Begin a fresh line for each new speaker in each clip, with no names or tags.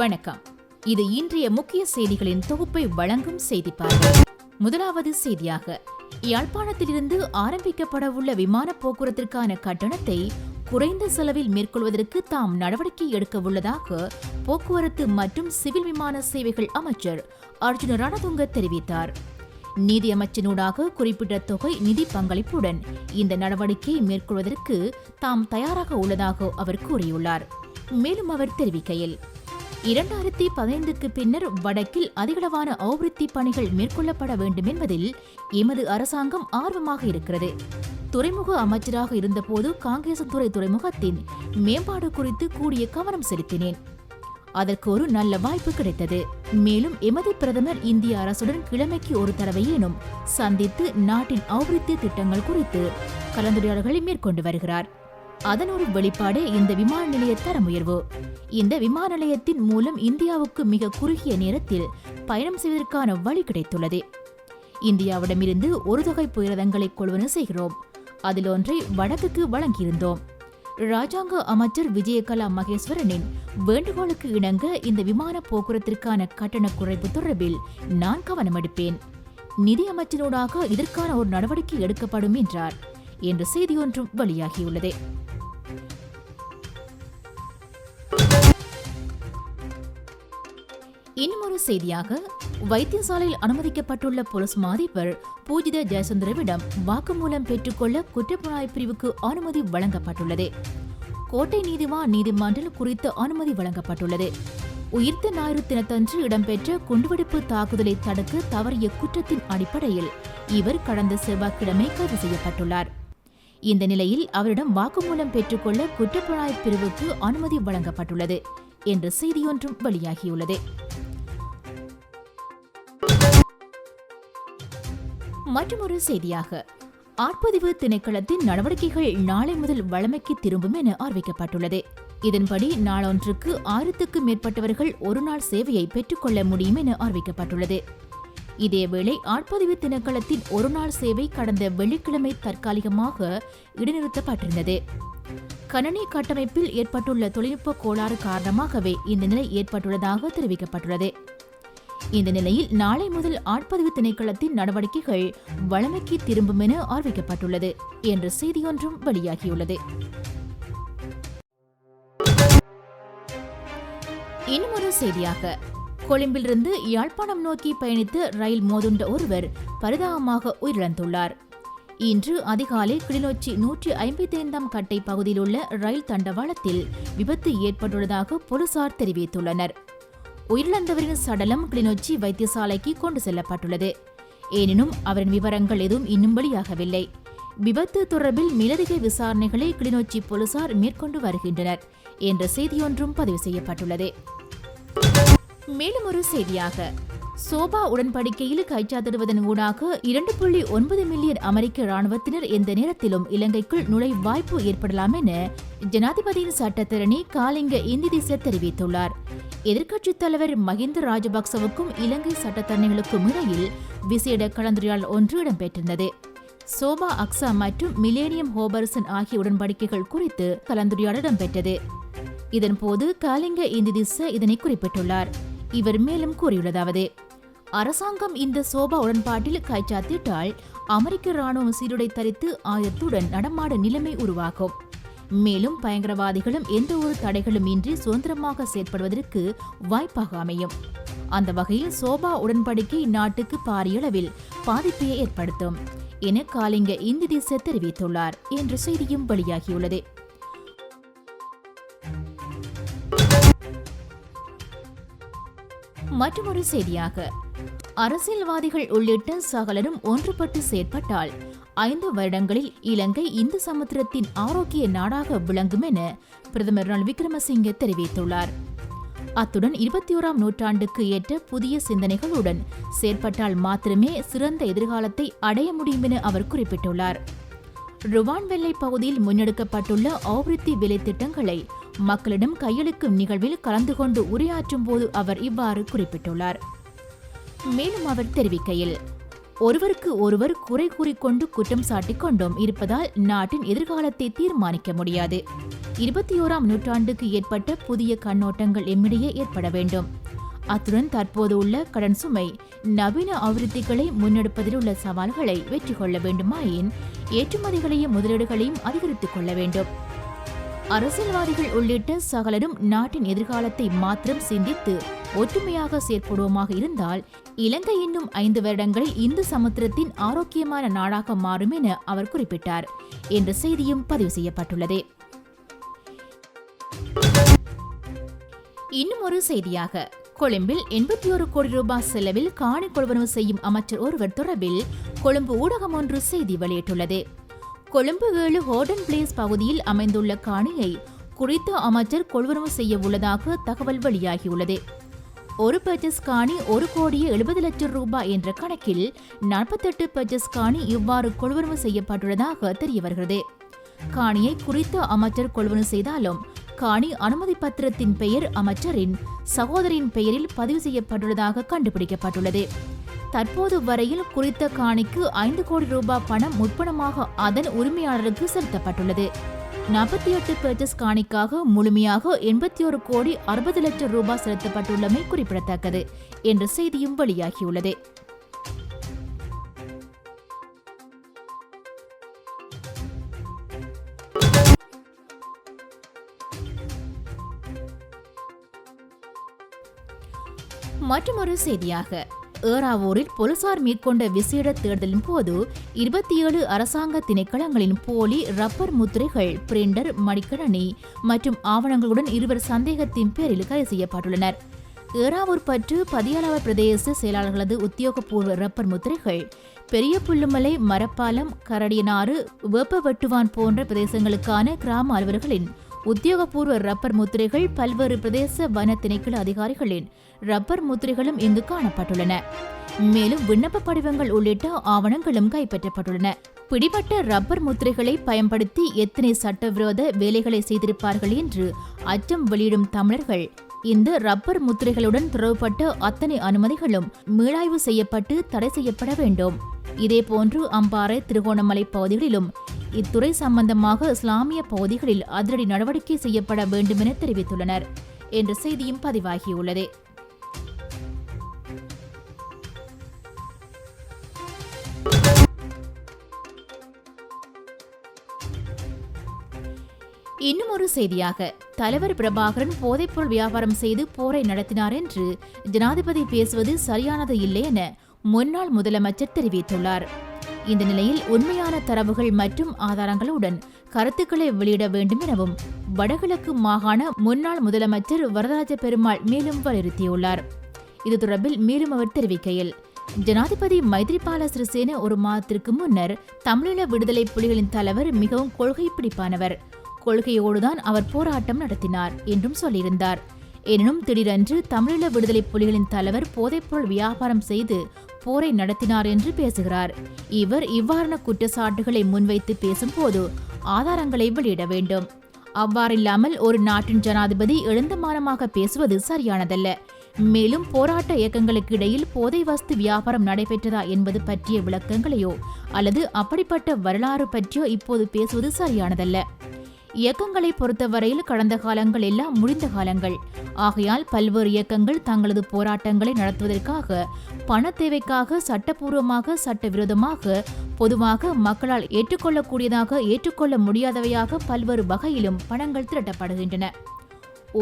வணக்கம். இது இன்றைய முக்கிய செய்திகளின் தொகுப்பை வழங்கும் செய்திப்பார்வை. முதலாவது செய்தியாக, யாழ்ப்பாணத்திலிருந்து ஆரம்பிக்கப்படவுள்ள விமான போக்குவரத்திற்கான கட்டணத்தை குறைந்த செலவில் மேற்கொள்வதற்கு தாம் நடவடிக்கை எடுக்கவுள்ளதாக போக்குவரத்து மற்றும் சிவில் விமான சேவைகள் அமைச்சர் அர்ஜுன ரணதுங்க தெரிவித்தார். நீதி அமைச்சினூடாக குறிப்பிட்ட தொகை நிதி பங்களிப்புடன் இந்த நடவடிக்கையை மேற்கொள்வதற்கு தாம் தயாராக உள்ளதாக அவர் கூறியுள்ளார். மேலும் அவர் தெரிவிக்கையில், 2015க்கு பின்னர் வடக்கில் அதிகளவான அபிவிருத்தி பணிகள் மேற்கொள்ளப்பட வேண்டும் என்பதில் எமது அரசாங்கம் ஆர்வமாக இருக்கிறது. துறைமுக அமைச்சராக இருந்தபோது காங்கேசன்துறை துறைமுகத்தின் மேம்பாடு குறித்து கூடிய கவனம் செலுத்தினேன். அதற்கு ஒரு நல்ல வாய்ப்பு கிடைத்தது. மேலும் எமது பிரதமர் இந்திய அரசுடன் கிழமைக்கு ஒரு தடவையேனும் சந்தித்து நாட்டின் அபிவிருத்தி திட்டங்கள் குறித்து கலந்துரையாடல்களை மேற்கொண்டு வருகிறார். அதன் ஒரு வெளிப்பாடு இந்த விமான நிலைய தரம் உயர்வு. இந்த விமான நிலையத்தின் மூலம் இந்தியாவுக்கு மிக குறுகிய நேரத்தில் பயணம் செய்வதற்கான வழி கிடைத்துள்ளது. இந்தியாவிடமிருந்து ஒரு தொகை புயரதங்களை கொள்வன செய்கிறோம். அதில் ஒன்றை வடக்குக்கு வழங்கியிருந்தோம். ராஜாங்க அமைச்சர் விஜயகலா மகேஸ்வரனின் வேண்டுகோளுக்கு இணங்க இந்த விமான போக்குவரத்திற்கான கட்டண குறைப்பு தொடர்பில் நான் கவனம் எடுப்பேன். நிதி அமைச்சனூடாக இதற்கான ஒரு நடவடிக்கை எடுக்கப்படும் என்றார் என்ற செய்தியொன்றும் வெளியாகியுள்ளது. இன்னுமொரு செய்தியாக, வைத்தியசாலையில் அனுமதிக்கப்பட்டுள்ள போலீஸ் மாதிபர் பூஜித ஜெயசுந்தரவிடம் வாக்குமூலம் பெற்றுக்கொள்ள குற்றப்புலனாய்வு பிரிவுக்கு அனுமதி வழங்கப்பட்டுள்ளது. கோட்டை நீதிமன்றில் குறித்த அனுமதி வழங்கப்பட்டுள்ளது. உயிர்த்த ஞாயிறு தினத்தன்று இடம்பெற்ற குண்டுவெடிப்பு தாக்குதலை தடுக்க தவறிய குற்றத்தின் அடிப்படையில் இவர் கடந்த செவ்வாய்க்கிழமை கைது செய்யப்பட்டுள்ளார். இந்த நிலையில் அவரிடம் வாக்குமூலம் பெற்றுக்கொள்ள குற்றப்புலனாய்வு பிரிவுக்கு அனுமதி வழங்கப்பட்டுள்ளது என்ற செய்தியொன்றும் வெளியாகியுள்ளது. மற்றொரு செய்தியாக, ஆட்பதிவு திணைக்களத்தின் நடவடிக்கைகள் நாளை முதல் வழமைக்கு திரும்பும் என அறிவிக்கப்பட்டுள்ளது. இதன்படி நாளொன்றுக்கு 1000க்கும் மேற்பட்டவர்கள் ஒருநாள் சேவையை பெற்றுக்கொள்ள முடியும் என அறிவிக்கப்பட்டுள்ளது. இதேவேளை ஆட்பதிவு திணைக்களத்தின் ஒருநாள் சேவை கடந்த வெள்ளிக்கிழமை தற்காலிகமாக இடைநிறுத்தப்பட்டிருந்தது. கணனி கட்டமைப்பில் ஏற்பட்டுள்ள தொழில்நுட்ப கோளாறு காரணமாகவே இந்த நிலை ஏற்பட்டுள்ளதாக தெரிவிக்கப்பட்டுள்ளது. இந்த நிலையில் நாளை முதல் ஆட்பதிவு திணைக்களத்தின் நடவடிக்கைகள் வழமைக்கு திரும்பும் என அறிவிக்கப்பட்டுள்ளது என்ற செய்தியொன்றும் வெளியாகியுள்ளது. இன்னுமொரு செய்தியாக, கொழும்பிலிருந்து யாழ்ப்பாணம் நோக்கி பயணித்து ரயில் மோதுண்ட ஒருவர் பரிதாபமாக உயிரிழந்துள்ளார். இன்று அதிகாலை கிளிநொச்சி 155ஆம் கட்டை பகுதியில் உள்ள ரயில் தண்டவாளத்தில் விபத்து ஏற்பட்டுள்ளதாக போலீசார் தெரிவித்துள்ளனர். உயிரிழந்தவரின் சடலம் கிளிநொச்சி வைத்தியசாலைக்கு கொண்டு செல்லப்பட்டுள்ளது. எனினும் அவரின் விவரங்கள் எதுவும் இன்னும் வெளியாகவில்லை. விபத்து தொடர்பில் மேலதிக விசாரணைகளை கிளிநொச்சி போலீசார் மேற்கொண்டு வருகின்றனர் என்ற செய்தியொன்றும் பதிவு செய்யப்பட்டுள்ளது. மேலும் ஒரு செய்தியாக, சோபா உடன்படிக்கையில் கைச்சாத்திடுவதன் ஊடாக 2.9 மில்லியன் அமெரிக்க ராணுவத்தினர் எந்த நேரத்திலும் இலங்கைக்குள் நுழை வாய்ப்பு ஏற்படலாம் என ஜனாதிபதியின் சட்டத்தரணி காலிங்க இந்திதிச தெரிவித்துள்ளார். எதிர்க்கட்சித் தலைவர் மஹிந்த ராஜபக்சவுக்கும் இலங்கை சட்டத்தரணிகளுக்கும் இடையில் விசேட கலந்துரையாடல் ஒன்று இடம்பெற்றிருந்தது. சோபா அக்ஸா மற்றும் மிலேனியம் ஹோபர்சன் ஆகிய உடன்படிக்கைகள் குறித்து கலந்துரையாடல் இடம்பெற்றது. இதன்போது காலிங்க இந்திதிச இதனை குறிப்பிட்டுள்ளார். இவர் மேலும் கூறியுள்ளதாவது, அரசாங்கம் இந்த சோபா உடன்பாட்டில் கைச்சாத்திட்டால் அமெரிக்க ராணுவம் சீருடை தரித்து ஆயுதத்துடன் நடமாட நிலைமை உருவாகும். மேலும் பயங்கரவாதிகளும் எந்த ஒரு தடைகளும் இன்றி சுதந்திரமாக செயற்படுவதற்கு வாய்ப்பாக அமையும். அந்த வகையில் சோபா உடன்படிக்கை நாட்டுக்கு பாரியளவில் பாதிப்பை ஏற்படுத்தும் என காலிங்க இந்திதிச தெரிவித்துள்ளார் என்ற செய்தியும் வெளியாகியுள்ளது. மற்றொரு செய்தியாக, அரசியல்வாதிகள் உள்ளிட்ட சகலரும் ஒன்றுபட்டு செயற்பட்டால் 5 வருடங்களில் இலங்கை இந்து சமுத்திரத்தின் ஆரோக்கிய நாடாக விளங்கும் என பிரதமர் ரணில் விக்ரமசிங்கே தெரிவித்துள்ளார். அத்துடன் 21ஆம் நூற்றாண்டுக்கு ஏற்ற புதிய சிந்தனைகளுடன் செயற்பட்டால் மாத்திரமே சிறந்த எதிர்காலத்தை அடைய முடியும் என அவர் குறிப்பிட்டுள்ளார். ருவான்வெல்லை பகுதியில் முன்னெடுக்கப்பட்டுள்ள அபிவிருத்தி வேலை திட்டங்களை மக்களிடம் கையளிக்கும் நிகழ்வில் கலந்து கொண்டு உரையாற்றும் போது அவர் இவ்வாறு குறிப்பிட்டுள்ளார். மேலும் அவர் தெரிவிக்கையில், ஒருவருக்கு ஒருவர் குறை கூறிக்கொண்டு குற்றம் சாட்டிக் கொண்டும் இருப்பதால் நாட்டின் எதிர்காலத்தை தீர்மானிக்க முடியாது. 21ஆம் நூற்றாண்டுக்கு ஏற்பட்ட புதிய கண்ணோட்டங்கள் எம்மிடையே ஏற்பட வேண்டும். அத்துடன் தற்போது உள்ள கடன் சுமை, நவீன அபிவிருத்திகளை முன்னெடுப்பதில் உள்ள சவால்களை வெற்றி கொள்ள வேண்டுமாயின் ஏற்றுமதிகளையும் முதலீடுகளையும் அதிகரித்துக் கொள்ள வேண்டும். அரசியல்வாதிகள் உள்ளிட்ட சகலரும் நாட்டின் எதிர்காலத்தை மாத்திரம் சிந்தித்து ஒற்றுமையாக செயற்படுவோமாக இருந்தால் இலங்கை இன்னும் 5 வருடங்களில் இந்து சமுத்திரத்தின் ஆரோக்கியமான நாடாக மாறும் என அவர் குறிப்பிட்டார் என்ற செய்தியும் பதிவு செய்யப்பட்டுள்ளது. இன்னும் ஒரு செய்தியாக, கொழும்பில் 81 கோடி ரூபாய் செலவில் காணி கொள்வனவு செய்யும் அமைச்சர் ஒருவர் தொடர்பில் கொழும்பு ஊடகம் ஒன்று செய்தி வெளியிட்டுள்ளது. கொழும்பு 7 ஹோர்டன் பிளேஸ் பகுதியில் அமைந்துள்ள காணியை குறித்த அமைச்சர் கொள்வனவு செய்ய உள்ளதாக தகவல் வெளியாகியுள்ளது. ஒரு பர்ச்சஸ் காணி 1,70,00,000 ரூபாய் என்ற கணக்கில் 48 பர்ச்சஸ் காணி இவ்வாறு கொள்வனவு செய்யப்பட்டுள்ளதாக தெரிய வருகிறது. காணியை குறித்த அமைச்சர் கொள்வனவு செய்தாலும் காணி அனுமதி பத்திரத்தின் பெயர் அமைச்சரின் சகோதரின் பெயரில் பதிவு செய்யப்பட்டுள்ளதாக கண்டுபிடிக்கப்பட்டுள்ளது. தற்போது வரையில் குறித்த காணிக்கு 5 கோடி ரூபாய் பணம் முற்பணமாக அதன் உரிமையாளருக்கு செலுத்தப்பட்டுள்ளது. 48 பர்ச்சஸ் காணிக்காக முழுமையாக 81 கோடி 60 லட்சம் ரூபாய் செலுத்தப்பட்டுள்ளமை குறிப்பிடத்தக்கது என்ற செய்தியும் வெளியாகியுள்ளது. மற்றொரு செய்தியாக, ஏறாவூரில் போலீசார் மேற்கொண்ட விசேட தேடுதலின் போது 27 அரசாங்க திணைக்களங்களின் போலி ரப்பர் முத்திரைகள், பிரிண்டர், மடிக்கணனி மற்றும் ஆவணங்களுடன் 2 சந்தேகத்தின் பேரில் கைது செய்யப்பட்டுள்ளனர். ஏறாவூர் பற்று பதியாலவ பிரதேச செயலாளர்களது உத்தியோகபூர்வ ரப்பர் முத்திரைகள் பெரிய புல்லுமலை, மரப்பாலம், கரடியனாறு, வேப்பவெட்டுவான் போன்ற பிரதேசங்களுக்கான கிராம அலுவலர்களின் உத்தியோகபூர்வ ரப்பர் முத்திரைகள், பல்வேறு பிரதேச வன திணைக்கள அதிகாரிகளின் ரப்பர் முத்திரைகளும் இங்கு காணப்பட்டுள்ளன. மேலும் விண்ணப்ப படிவங்கள் உள்ளிட்ட ஆவணங்களும் கைப்பற்றப்பட்டுள்ளன. பிடிபட்ட ரப்பர் முத்திரைகளை பயன்படுத்தி எத்தனை சட்டவிரோத வேலைகளை செய்திருப்பார்கள் என்று அச்சம் வெளியிடும் தமிழர்கள் இந்த ரப்பர் முத்திரைகளுடன் தொடர்புபட்ட அத்தனை அனுமதிகளும் மீளாய்வு செய்யப்பட்டு தடை செய்யப்பட வேண்டும். இதேபோன்று அம்பாறை, திருகோணமலை பகுதிகளிலும் இத்துறை சம்பந்தமாக இஸ்லாமிய பகுதிகளில் அதிரடி நடவடிக்கை செய்யப்பட வேண்டும் என தெரிவித்துள்ளனர் என்ற செய்தியும் பதிவாகியுள்ளது. இன்னும் ஒரு செய்தியாக, தலைவர் பிரபாகரன் போதைப்பொருள் வியாபாரம் செய்து போரை நடத்தினார் என்று ஜனாதிபதி பேசுவது சரியானது இல்லை என முன்னாள் முதலமைச்சர் தெரிவித்துள்ளார். இந்த நிலையில் உண்மையான தரவுகள் மற்றும் ஆதாரங்களுடன் கருத்துக்களை வெளியிட வேண்டும் எனவும் வடகிழக்கு மாகாண முன்னாள் முதலமைச்சர் வரதராஜ பெருமாள் மேலும் வலியுறுத்தியுள்ளார். இது தொடர்பில் மேலும் அவர் தெரிவிக்கையில், ஜனாதிபதி மைத்ரிபால சிறிசேன ஒரு மாதத்திற்கு முன்னர் தமிழீழ விடுதலை புலிகளின் தலைவர் மிகவும் கொள்கை பிடிப்பானவர், கொள்கையோடுதான் அவர் போராட்டம் நடத்தினார் என்றும் சொல்லியிருந்தார். எனினும் திடீரென்று தமிழீழ விடுதலை புலிகளின் தலைவர் போதைப்பொருள் வியாபாரம் செய்து போரை நடத்தினார் என்று பேசுகிறார். இவர் இவ்வாறான குற்றச்சாட்டுகளை முன்வைத்து பேசும்போது ஆதாரங்களை வெளியிட வேண்டும். அவ்வாறில்லாமல் ஒரு நாட்டின் ஜனாதிபதி எழுந்தமானமாக பேசுவது சரியானதல்ல. மேலும் போராட்ட இயக்கங்களுக்கு இடையில் போதை வஸ்து வியாபாரம் நடைபெற்றதா என்பது பற்றிய விளக்கங்களையோ அல்லது அப்படிப்பட்ட வரலாறு பற்றியோ இப்போது பேசுவது சரியானதல்ல. இயக்கங்களை பொறுத்தவரையில் கடந்த காலங்கள் எல்லாம் முடிந்த காலங்கள். ஆகையால் பல்வேறு இயக்கங்கள் தங்களது போராட்டங்களை நடத்துவதற்காக பண தேவைக்காக சட்டப்பூர்வமாக, சட்டவிரோதமாக, பொதுவாக மக்களால் ஏற்றுக்கொள்ளக்கூடியதாக, ஏற்றுக்கொள்ள முடியாதவையாக பல்வேறு வகையிலும் பணங்கள் திரட்டப்படுகின்றன.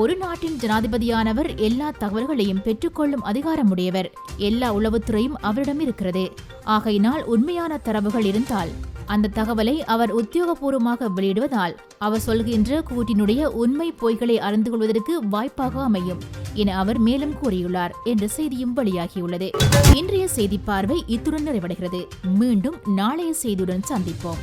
ஒரு நாட்டின் ஜனாதிபதியானவர் எல்லா தகவல்களையும் பெற்றுக்கொள்ளும் அதிகாரமுடையவர். எல்லா உளவுத்துறையும் அவரிடம் இருக்கிறது. ஆகையினால் உண்மையான தரவுகள் இருந்தால் அந்த தகவலை அவர் உத்தியோகபூர்வமாக வெளியிடுவதால் அவர் சொல்கின்ற கூற்றினுடைய உண்மை பொய்களை அறிந்து கொள்வதற்கு வாய்ப்பாக அமையும் என அவர் மேலும் கூறியுள்ளார் என்ற செய்தியும் வெளியாகியுள்ளது. இன்றைய செய்தி பார்வை இத்துடன் நிறைவடைகிறது. மீண்டும் நாளைய செய்தியுடன் சந்திப்போம்.